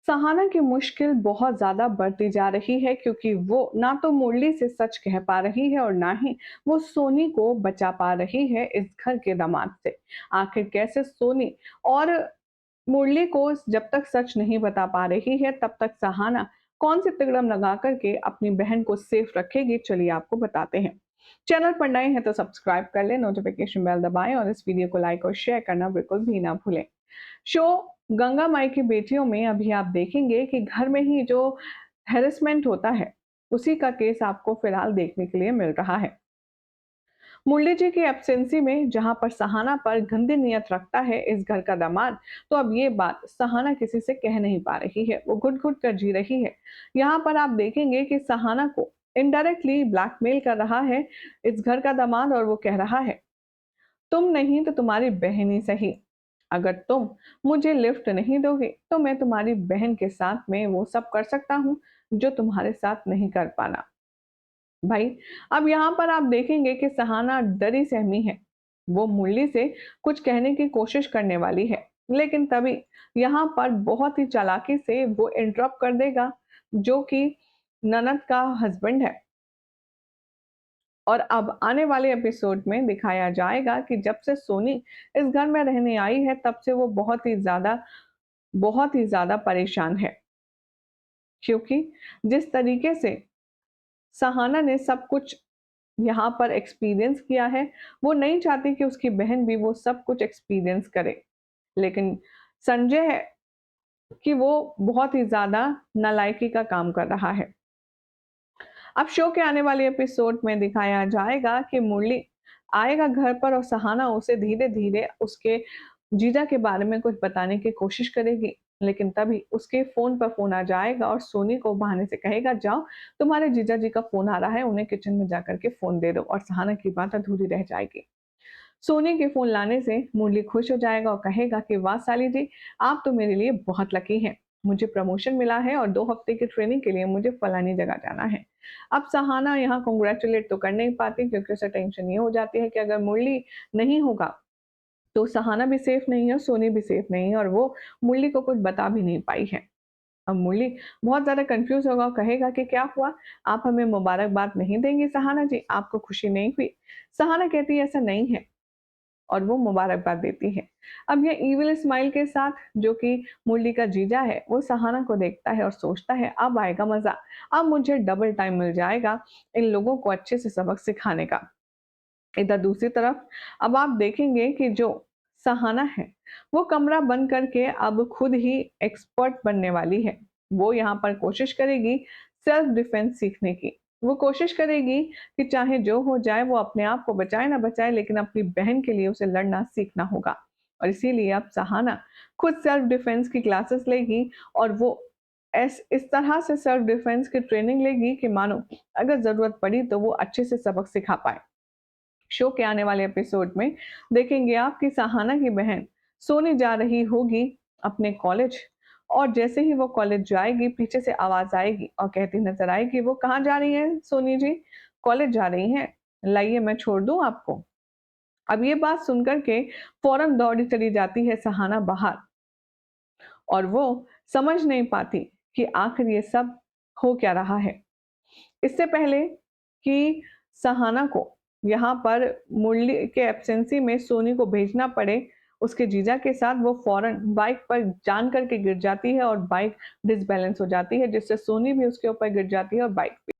सहाना की मुश्किल बहुत ज़्यादा बढ़ती जा रही है क्योंकि वो ना तो मुरली से सच कह पा रही है और ना ही वो सोनी को बचा पा रही है इस घर के दामाद से। आखिर कैसे सोनी और मुरली को जब तक सच नहीं बता पा रही है तब तक सहाना कौन सी तिकड़म लगा करके अपनी बहन को सेफ रखेगी, चलिए आपको बताते हैं। चैनल पर नए हैं तो सब्सक्राइब कर लें, नोटिफिकेशन बेल दबाएं और इस वीडियो को लाइक और शेयर करना बिल्कुल भी ना भूलें। शो गंगा माई की बेटियों में अभी आप देखेंगे कि घर में ही जो हैरेसमेंट होता है, उसी का केस आपको फिलहाल देखने के लिए मिल रहा है। मुरली जी की एब्सेंसी में जहां पर सहाना पर गंदी नियत रखता है इस घर का दामाद, तो अब ये बात सहाना किसी से कह नहीं पा रही है, वो घुट घुट कर जी रही है। यहाँ पर आप देखेंगे कि सहाना को इनडायरेक्टली ब्लैकमेल कर रहा है इस घर का दामाद और वो कह रहा है, तुम नहीं तो तुम्हारी बहन ही सही। अगर तुम मुझे लिफ्ट नहीं दोगे तो मैं तुम्हारी बहन के साथ में वो सब कर सकता हूँ जो तुम्हारे साथ नहीं कर पाना। भाई, अब यहाँ पर आप देखेंगे कि सहाना डरी सहमी है। वो मुरली से कुछ कहने की कोशिश करने वाली है, लेकिन तभी यहाँ पर बहुत ही चालाकी से वो इंटरप्ट कर देगा जो कि ननद का हस्बैंड है। और अब आने वाले एपिसोड में दिखाया जाएगा कि जब से सोनी इस घर में रहने आई है तब से वो बहुत ही ज़्यादा परेशान है। क्योंकि जिस तरीके से सहाना ने सब कुछ यहाँ पर एक्सपीरियंस किया है, वो नहीं चाहती कि उसकी बहन भी वो सब कुछ एक्सपीरियंस करे। लेकिन संजय है कि वो बहुत ही ज़्यादा नालायकी का काम कर रहा है। अब शो के आने वाले एपिसोड में दिखाया जाएगा कि मुरली आएगा घर पर और सहाना उसे धीरे-धीरे उसके जीजा के बारे में कुछ बताने की कोशिश करेगी। लेकिन तभी उसके फ़ोन पर फ़ोन आ जाएगा और सोनी को बहाने से कहेगा, जाओ तुम्हारे जीजा जी का फ़ोन आ रहा है, उन्हें किचन में जाकर के फ़ोन दे दो, और सहाना की बात अधूरी रह जाएगी। सोनी के फ़ोन लाने से मुरली खुश हो जाएगा और कहेगा कि वाह साली जी, आप तो मेरे लिए बहुत लकी हैं। मुझे प्रमोशन मिला है और 2 हफ्ते की ट्रेनिंग के लिए मुझे फलानी जगह जाना है। अब सहाना यहाँ कांग्रेचुलेट तो कर नहीं पाती क्योंकि उसे टेंशन ये हो जाती है कि अगर मुरली नहीं होगा, तो सहाना भी सेफ नहीं है और सोनी भी सेफ नहीं है और वो मुरली को कुछ बता भी नहीं पाई है। अब मुरली बहुत ज़्यादा कन्फ्यूज़ होगा और कहेगा कि क्या हुआ? आप हमें मुबारकबाद नहीं देंगी सहाना जी? आपको खुशी नहीं हुई? सहाना कहती है ऐसा नहीं है। और वो मुबारकबाद देती है। अब ये इविल स्माइल के साथ जो कि मुरली का जीजा है, वो सहाना को देखता है और सोचता है अब आएगा मज़ा, अब मुझे डबल टाइम मिल जाएगा इन लोगों को अच्छे से सबक सिखाने का। इधर दूसरी तरफ अब आप देखेंगे कि जो सहाना है, वो कमरा बंद करके अब खुद ही एक्सपर्ट बनने वाली है। वो यहाँ पर कोशिश करेगी सेल्फ डिफेंस सीखने की। वो कोशिश करेगी कि चाहे जो हो जाए वो अपने आप को बचाए ना बचाए, लेकिन अपनी बहन के लिए उसे लड़ना सीखना होगा। और इसीलिए अब सहाना खुद सेल्फ डिफेंस की क्लासेस लेगी और वो इस तरह से सेल्फ डिफेंस की ट्रेनिंग लेगी कि मानो अगर ज़रूरत पड़ी तो वो अच्छे से सबक सिखा पाए। शो के आने वाले एपिसोड में देखेंगे आप कि सहाना की बहन सोनी जा रही होगी अपने कॉलेज, और जैसे ही वो कॉलेज जाएगी पीछे से आवाज आएगी और कहती नजर आएगी, वो कहाँ जा रही है सोनी जी? कॉलेज जा रही हैं, लाइए मैं छोड़ दूं आपको। अब ये बात सुनकर के फौरन दौड़ी चली जाती है सहाना बाहर और वो समझ नहीं पाती कि आखिर ये सब हो क्या रहा है। इससे पहले कि सहाना को यहाँ पर मुरली के एब्सेंसी में सोनी को भेजना पड़े उसके जीजा के साथ, वो फौरन बाइक पर जान करके गिर जाती है और बाइक डिसबैलेंस हो जाती है, जिससे सोनी भी उसके ऊपर गिर जाती है और बाइक भी।